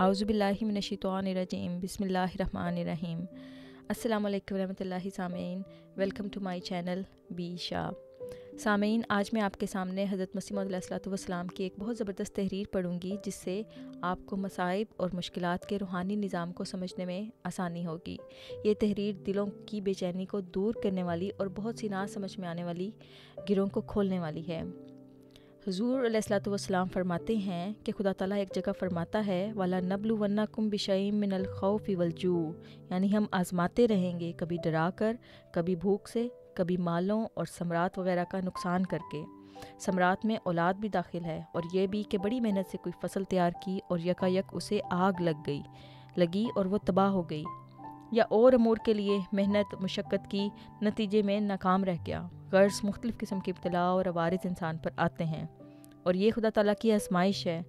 اعوذ باللہ من الشیطان الرجیم بسم اللہ الرحمن الرحیم۔ السلام علیکم ورحمۃ اللہ سامعین، welcome to my channel B Shah. سامعین، آج میں آپ کے سامنے حضرت مسیح علیہ الصلوۃ والسلام کی ایک بہت زبردست تحریر پڑھوں گی، جس سے آپ کو مصائب اور مشکلات کے روحانی نظام کو سمجھنے میں آسانی ہوگی۔ یہ تحریر دلوں کی بے چینی کو دور کرنے والی اور بہت سی نہ سمجھ میں آنے والی گروں کو کھولنے والی ہے۔ حضور علیہ الصلوۃ والسلام فرماتے ہیں کہ خدا تعالیٰ ایک جگہ فرماتا ہے وَلَنَبْلُوَنَّكُمْ بِشَيْءٍ مِّنَ الْخَوْفِ وَالْجُوعِ، یعنی ہم آزماتے رہیں گے، کبھی ڈرا کر، کبھی بھوک سے، کبھی مالوں اور ثمرات وغیرہ کا نقصان کر کے۔ ثمرات میں اولاد بھی داخل ہے، اور یہ بھی کہ بڑی محنت سے کوئی فصل تیار کی اور یکایک اسے آگ لگی اور وہ تباہ ہو گئی، یا اور امور کے لیے محنت مشقت کی، نتیجے میں ناکام رہ گیا۔ غرض مختلف قسم کے ابتلاء اور عوارض انسان پر آتے ہیں، اور یہ خدا تعالیٰ کی آزمائش ہے۔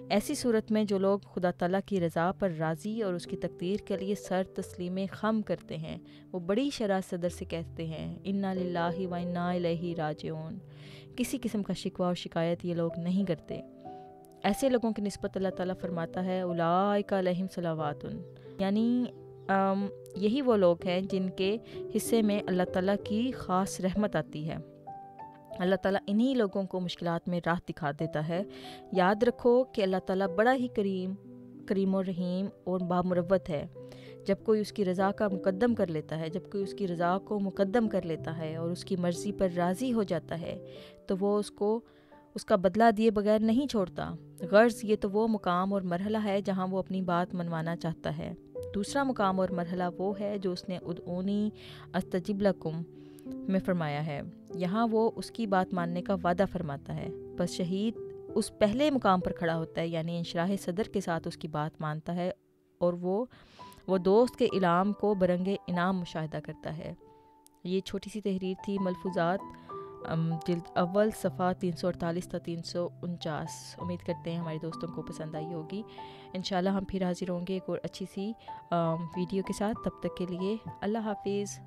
ایسی صورت میں جو لوگ خدا تعالیٰ کی رضا پر راضی اور اس کی تقدیر کے لیے سر تسلیم خم کرتے ہیں، وہ بڑی شرح صدر سے کہتے ہیں انا للہ و انا الیہ راجعون۔ کسی قسم کا شکوہ اور شکایت یہ لوگ نہیں کرتے۔ ایسے لوگوں کی نسبت اللہ تعالیٰ فرماتا ہے اولئک علیہم صلوات، یعنی یہی وہ لوگ ہیں جن کے حصے میں اللہ تعالیٰ کی خاص رحمت آتی ہے۔ اللہ تعالیٰ انہی لوگوں کو مشکلات میں راہ دکھا دیتا ہے۔ یاد رکھو کہ اللہ تعالیٰ بڑا ہی کریم و رحیم اور بامروت ہے۔ جب کوئی اس کی رضا کو مقدم کر لیتا ہے اور اس کی مرضی پر راضی ہو جاتا ہے، تو وہ اس کا بدلہ دیے بغیر نہیں چھوڑتا۔ غرض یہ تو وہ مقام اور مرحلہ ہے جہاں وہ اپنی بات منوانا چاہتا ہے۔ دوسرا مقام اور مرحلہ وہ ہے جو اس نے ادعونی استجب لکم میں فرمایا ہے، یہاں وہ اس کی بات ماننے کا وعدہ فرماتا ہے۔ بس شہید اس پہلے مقام پر کھڑا ہوتا ہے، یعنی انشراح صدر کے ساتھ اس کی بات مانتا ہے، اور وہ دوست کے اعلام کو برنگ انعام مشاہدہ کرتا ہے۔ یہ چھوٹی سی تحریر تھی، ملفوظات جلد اول صفحہ 348 تا 349۔ امید کرتے ہیں ہمارے دوستوں کو پسند آئی ہوگی۔ انشاءاللہ ہم پھر حاضر ہوں گے ایک اور اچھی سی ویڈیو کے ساتھ۔ تب تک کے لیے اللہ حافظ۔